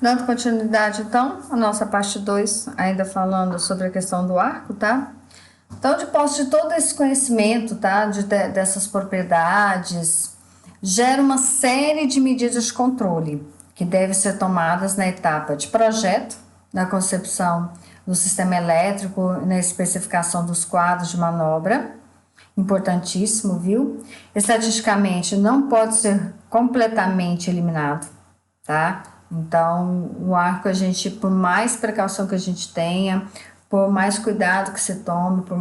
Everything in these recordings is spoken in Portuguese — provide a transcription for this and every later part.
Dando continuidade, então, a nossa parte 2, ainda falando sobre a questão do arco, tá? Então, de posse de todo esse conhecimento, tá? Dessas propriedades, gera uma série de medidas de controle que devem ser tomadas na etapa de projeto, na concepção do sistema elétrico, na especificação dos quadros de manobra, importantíssimo, viu? Estatisticamente, não pode ser completamente eliminado, tá? Então, o arco, a gente, por mais precaução que a gente tenha, por mais cuidado que se tome, por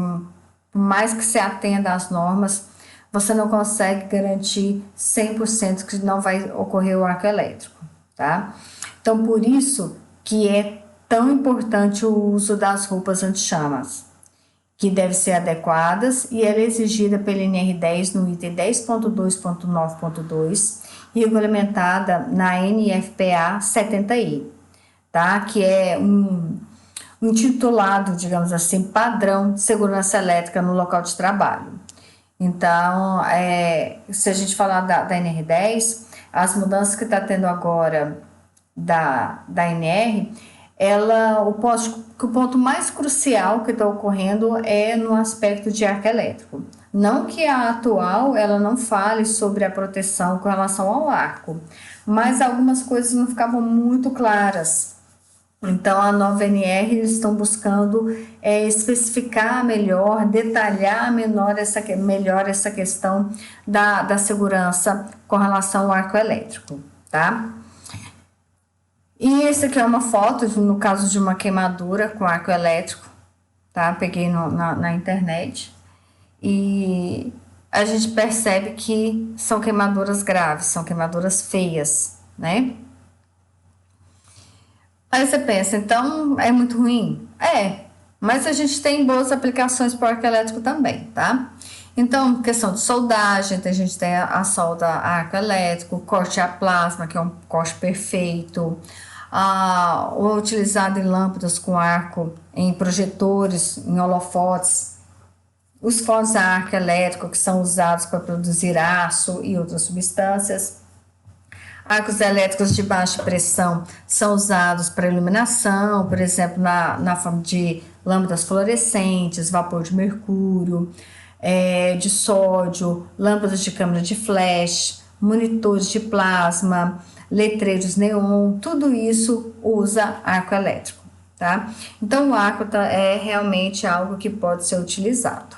mais que se atenda às normas, você não consegue garantir 100% que não vai ocorrer o arco elétrico, tá? Então, por isso que é tão importante o uso das roupas anti-chamas, que devem ser adequadas, e ela é exigida pela NR10 no item 10.2.9.2 e regulamentada na NFPA 70I, tá? Que é um intitulado, digamos assim, padrão de segurança elétrica no local de trabalho. Então, se a gente falar da NR10, as mudanças que está tendo agora da NR, o ponto mais crucial que está ocorrendo é no aspecto de arco elétrico. Não que a atual ela não fale sobre a proteção com relação ao arco, mas algumas coisas não ficavam muito claras. Então, a nova NR eles estão buscando especificar melhor, detalhar melhor essa questão da segurança com relação ao arco elétrico, tá? E esse aqui é uma foto, no caso de uma queimadura com arco elétrico, tá? Peguei na internet. E a gente percebe que são queimaduras graves, são queimaduras feias, né? Aí você pensa, então é muito ruim? Mas a gente tem boas aplicações para o arco elétrico também, tá? Então, questão de soldagem, a gente tem a solda a arco elétrico, corte a plasma, que é um corte perfeito, ou utilizado em lâmpadas com arco, em projetores, em holofotes, os fósforos a arco elétrico, que são usados para produzir aço e outras substâncias. Arcos elétricos de baixa pressão são usados para iluminação, por exemplo, na forma de lâmpadas fluorescentes, vapor de mercúrio, de sódio, lâmpadas de câmera de flash, monitores de plasma, letreiros neon, tudo isso usa arco elétrico, tá? Então, o arco é realmente algo que pode ser utilizado.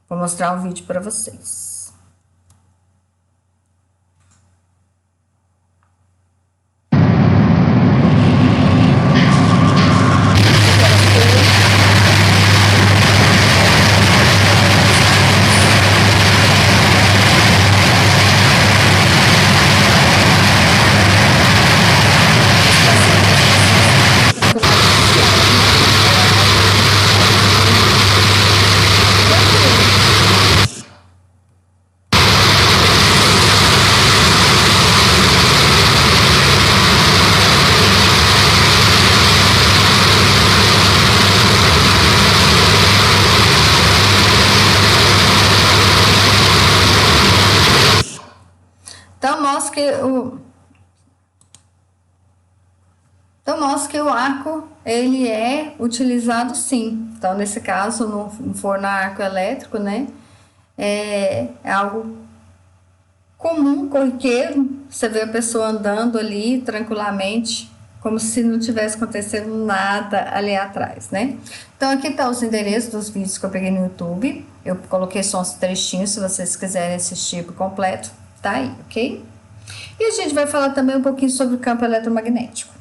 Vou mostrar um vídeo para vocês. Então mostra que o arco ele é utilizado sim. Então nesse caso no forno a arco elétrico, né, é algo comum, corriqueiro. Você vê a pessoa andando ali tranquilamente, como se não tivesse acontecendo nada ali atrás, né? Então aqui tá os endereços dos vídeos que eu peguei no YouTube. Eu coloquei só uns trechinhos, se vocês quiserem assistir por completo, tá aí, ok? E a gente vai falar também um pouquinho sobre o campo eletromagnético.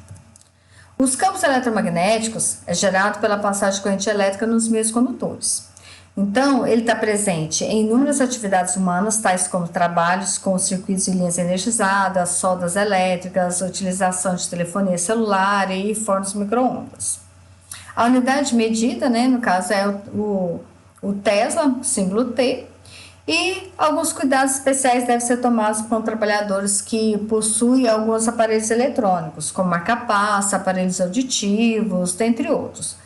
Os campos eletromagnéticos é gerado pela passagem de corrente elétrica nos meios condutores. Então, ele está presente em inúmeras atividades humanas, tais como trabalhos com circuitos e linhas energizadas, soldas elétricas, utilização de telefonia celular e fornos micro-ondas. A unidade medida, né, no caso, é o Tesla, símbolo T, e alguns cuidados especiais devem ser tomados com trabalhadores que possuem alguns aparelhos eletrônicos, como marca-passo, aparelhos auditivos, dentre outros.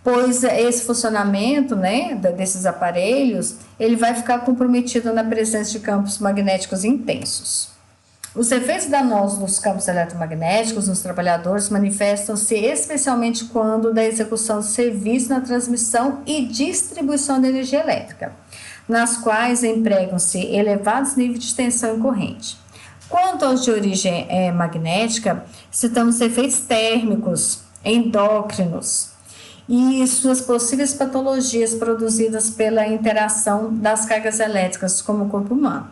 Pois esse funcionamento, né, desses aparelhos, ele vai ficar comprometido na presença de campos magnéticos intensos. Os efeitos danosos dos campos eletromagnéticos nos trabalhadores manifestam-se especialmente quando da execução de serviços na transmissão e distribuição de energia elétrica, nas quais empregam-se elevados níveis de tensão e corrente. Quanto aos de origem magnética, citamos efeitos térmicos, endócrinos e suas possíveis patologias produzidas pela interação das cargas elétricas com o corpo humano.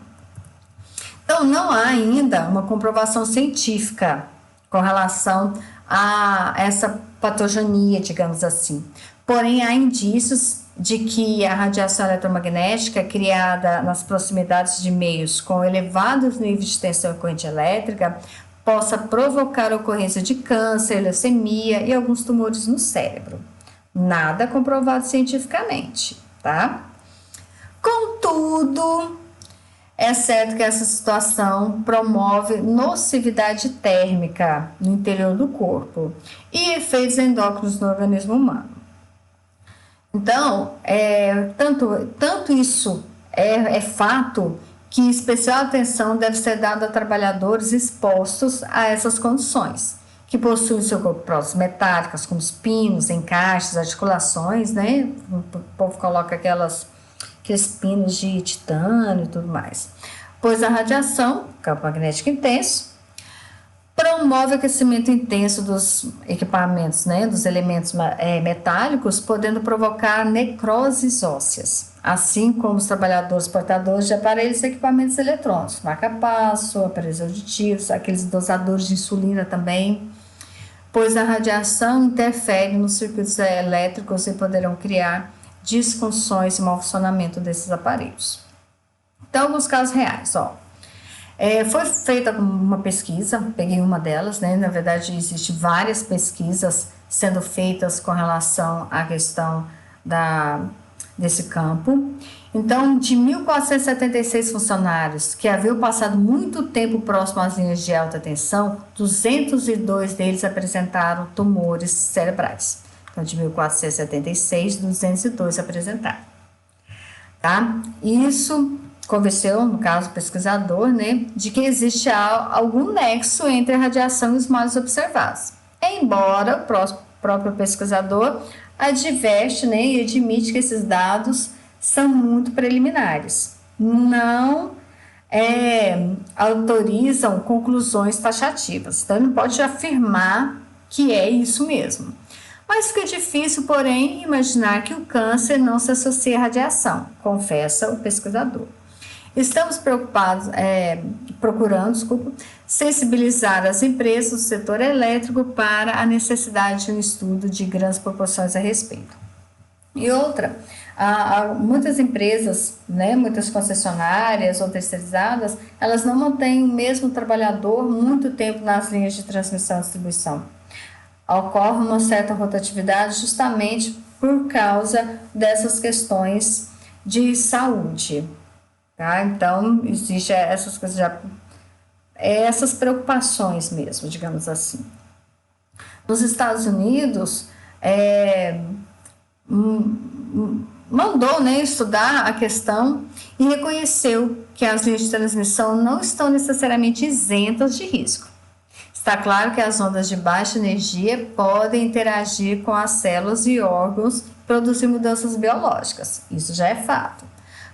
Então, não há ainda uma comprovação científica com relação a essa patogenia, digamos assim. Porém, há indícios de que a radiação eletromagnética criada nas proximidades de meios com elevados níveis de tensão e corrente elétrica possa provocar a ocorrência de câncer, leucemia e alguns tumores no cérebro. Nada comprovado cientificamente, tá? Contudo, é certo que essa situação promove nocividade térmica no interior do corpo e efeitos endócrinos no organismo humano. Então, tanto isso é fato que especial atenção deve ser dada a trabalhadores expostos a essas condições, que possuem seu corpo próteses metálicas, como os pinos, encaixes, articulações, né? O povo coloca aqueles pinos de titânio e tudo mais. Pois a radiação, campo magnético intenso, promove o aquecimento intenso dos equipamentos, né, dos elementos metálicos, podendo provocar necroses ósseas, assim como os trabalhadores portadores de aparelhos e equipamentos eletrônicos, marca-passo, aparelhos auditivos, aqueles dosadores de insulina também, pois a radiação interfere nos circuitos elétricos e poderão criar disfunções e mau funcionamento desses aparelhos. Então, alguns casos reais, foi feita uma pesquisa, peguei uma delas, né? Na verdade, existem várias pesquisas sendo feitas com relação à questão desse campo. Então, de 1.476 funcionários que haviam passado muito tempo próximo às linhas de alta tensão, 202 deles apresentaram tumores cerebrais. Então, de 1.476, 202 apresentaram. Tá? Isso convenceu, no caso, o pesquisador, né, de que existe algum nexo entre a radiação e os males observados. Embora o próprio pesquisador adverte, né, e admite que esses dados são muito preliminares. Não autorizam conclusões taxativas. Então, ele não pode afirmar que é isso mesmo. Mas fica difícil, porém, imaginar que o câncer não se associa à radiação, confessa o pesquisador. Estamos procurando sensibilizar as empresas do setor elétrico para a necessidade de um estudo de grandes proporções a respeito. E outra, muitas empresas, né, muitas concessionárias ou terceirizadas, elas não mantêm o mesmo trabalhador muito tempo nas linhas de transmissão e distribuição. Ocorre uma certa rotatividade justamente por causa dessas questões de saúde. Tá? Então, existem essas coisas, essas preocupações mesmo, digamos assim. Nos Estados Unidos, mandou, né, estudar a questão e reconheceu que as linhas de transmissão não estão necessariamente isentas de risco. Está claro que as ondas de baixa energia podem interagir com as células e órgãos e produzir mudanças biológicas. Isso já é fato.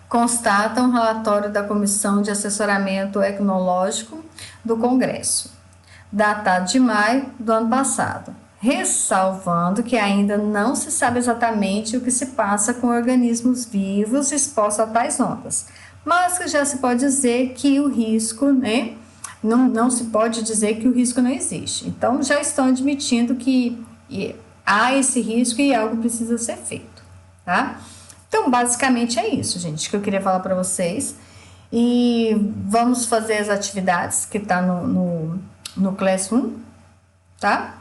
Constata um relatório da Comissão de Assessoramento Tecnológico do Congresso, datado de maio do ano passado, ressalvando que ainda não se sabe exatamente o que se passa com organismos vivos expostos a tais ondas, mas que já se pode dizer que o risco, né, não se pode dizer que o risco não existe. Então, já estão admitindo que há esse risco e algo precisa ser feito, tá? Então, basicamente é isso, gente, que eu queria falar para vocês. E vamos fazer as atividades que tá no Classroom, tá?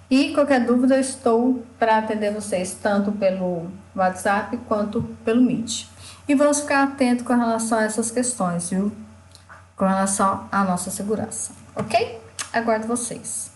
E qualquer dúvida, eu estou para atender vocês, tanto pelo WhatsApp quanto pelo Meet. E vamos ficar atentos com relação a essas questões, viu? Com relação à nossa segurança, ok? Aguardo vocês.